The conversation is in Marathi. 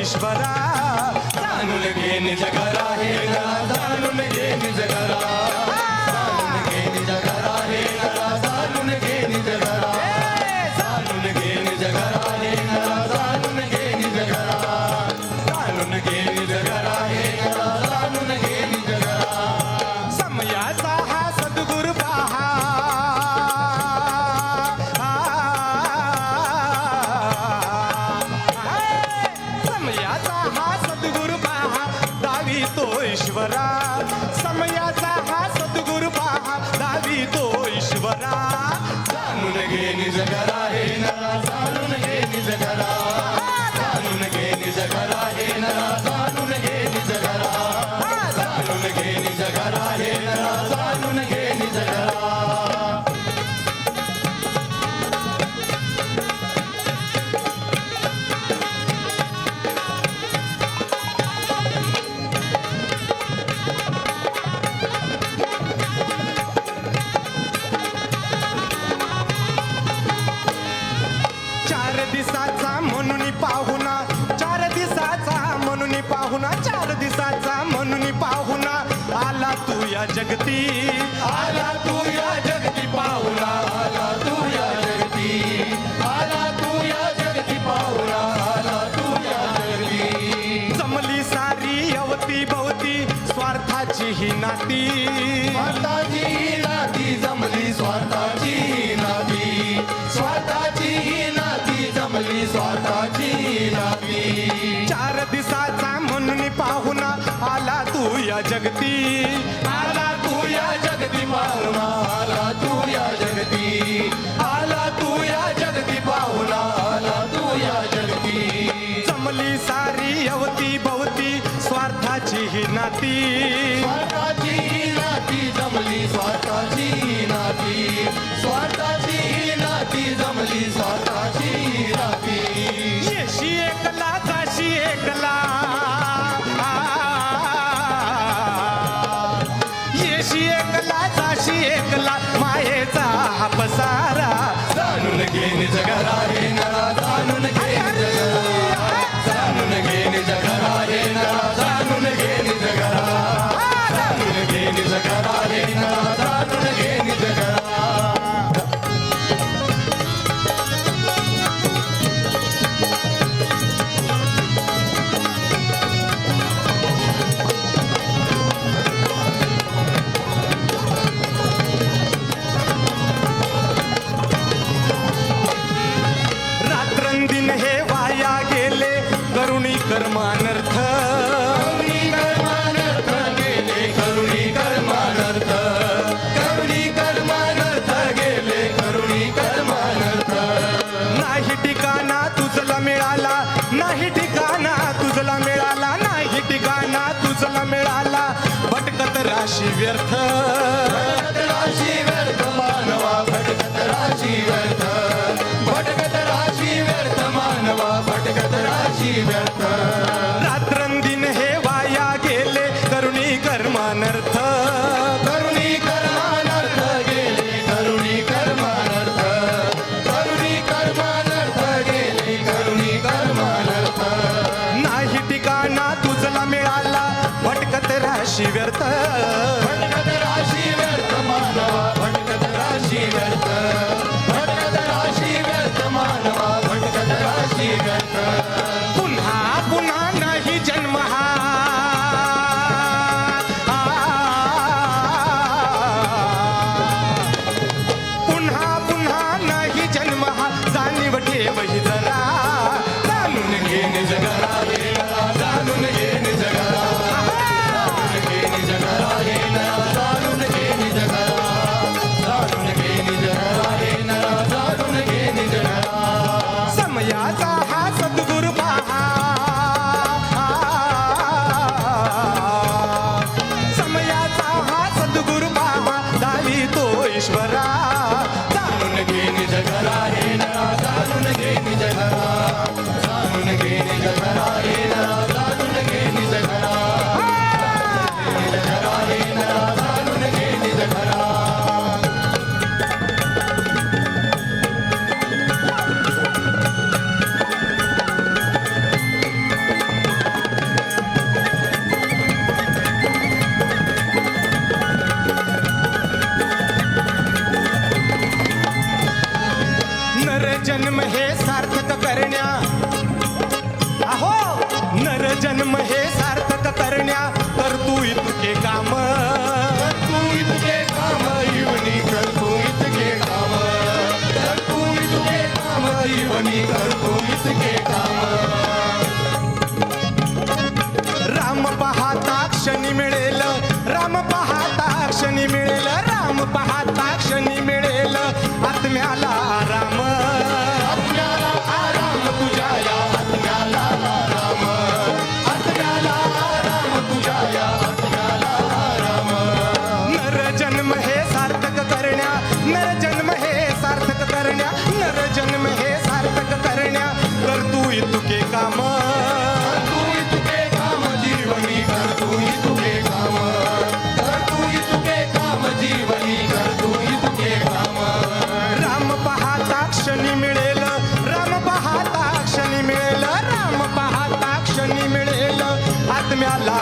ईश्वरा जाणून घे निज घरा हे नरा जाणून घे निज घरा जाणून घे निज घरा हे नरा जाणून घे निज घरा जाणून घे निज घरा हे नरा जाणून घे निज घरा जाणून घे निज घरा हे नरा जाणून घे निज घरा समयाचा हा सद्गुरु पहा समयाचा हा सद्गुरु पहा दावी तो ईश्वरा समयाचा हा सद्गुरु पहा दावी तो ईश्वरा जाणून घे निज घरा हे नरा जाणून घे निज घरा जाणून घे निज घरा हे नरा जाणून घे निज घरा जाणून घे निज घरा हे नरा जाणून घे निज घरा चार दिसाचा म्हणून पाहुणा 4 दिसाचा म्हणून पाहुणा आला तू या जगती आला तू या जगती पाहुणा आला तू या जगती आला तू या जगती पाहुणा आला तू या जगती जमली सारी अवती भवती स्वार्थाची ही नाती स्वार्थाची नाती जमली स्वार्थाची नाती स्वार्थाची नाती जमली स्वार्थाची नाती 4 दिसाचा म्हणून पाहुणा आला तू या जगती आला तू या जगती पाहुणा आला तू या जगती आला तू या जगती पाहुणा आला तू या जगती जमली सारी अवती भवती स्वार्थाची ही नाती स्वार्थाची नाती जमली स्वार्थाची नाती स्वार्थाची नाती जमली स्वार्थाची नाती येशी एकला जाशी एकला येशी एकला जाशी एकला मायेचा हा पसारा जाणून घे निज घरा हे नरा जाणून घे निज घरा जाणून घे निज घरा हे नरा जाणून घे निज घरा जाणून घे निज घरा हे नरा जाणून घे निज घरा रात्रंदिन हे वाया गेले करुणी कर्मानर्थ करुणी कर्मानर्थ गेले करुणी कर्मानर्थ करुणी कर्मानर्थ गेले करुणी कर्मानर्थ नाही ठिकाणा तुझला मिळाला नाही ठिकाणा तुझला मिळाला नाही ठिकाणा तुझला मिळाला भटकत राशी व्यर्थ भटकत राशी व्यर्थ मानवा भटकत राशी व्यर्थ भटकत राशी व्यर्थ मानवा भटकत राशी व्यर्थ रात्रंदिन हे वाया गेले करुणी कर्मानर्थ करुणी कर्मानर्थ गेले करुणी कर्मानर्थ करुणी कर्मानर्थ गेले करुणी कर्मानर्थ नाही ठिकाणा तुझला मिळाला भटकत राशी व्यर्थ भटकत राशी व्यर्थ मानवा भटकत राशी व्यर्थ भटकत राशी व्यर्थ मानवा भटकत राशी व्यर्थ पुन्हा पुन्हा नाही जन्म हा पुन्हा पुन्हा नाही जन्म हा जाणीव ठेव ही जरा जाणून घे निज घरा हे नरा जाणून घे निज घरा जाणून घे निज घरा हे नरा जन्म हे सार्थक करण्या करतू इतके काम तू इतके काम जीवनी करतो इतके काम तू इतके काम जीवनी करतो इतके काम राम पाहता क्षणी मिळेल राम पाहता क्षणी मिळेल राम पाहता क्षणी मिळेल आत्म्याला आराम आत्म्याला आराम तुझ्या या आत्म्याला आराम आत्म्याला आराम तुझ्या या आत्म्याला आराम नर जन्म हे सार्थक करण्या नर जन्म हे सार्थक करण्या नर जन्म हे सार्थक करण्या करतू इतके काम तू इतके काम जीवनी करतो इतके काम तू इतके काम जीवनी करतो इतके काम राम पाहता क्षणी मिळेल राम पाहता क्षणी मिळेल राम पाहता क्षणी मिळेल आत्म्याला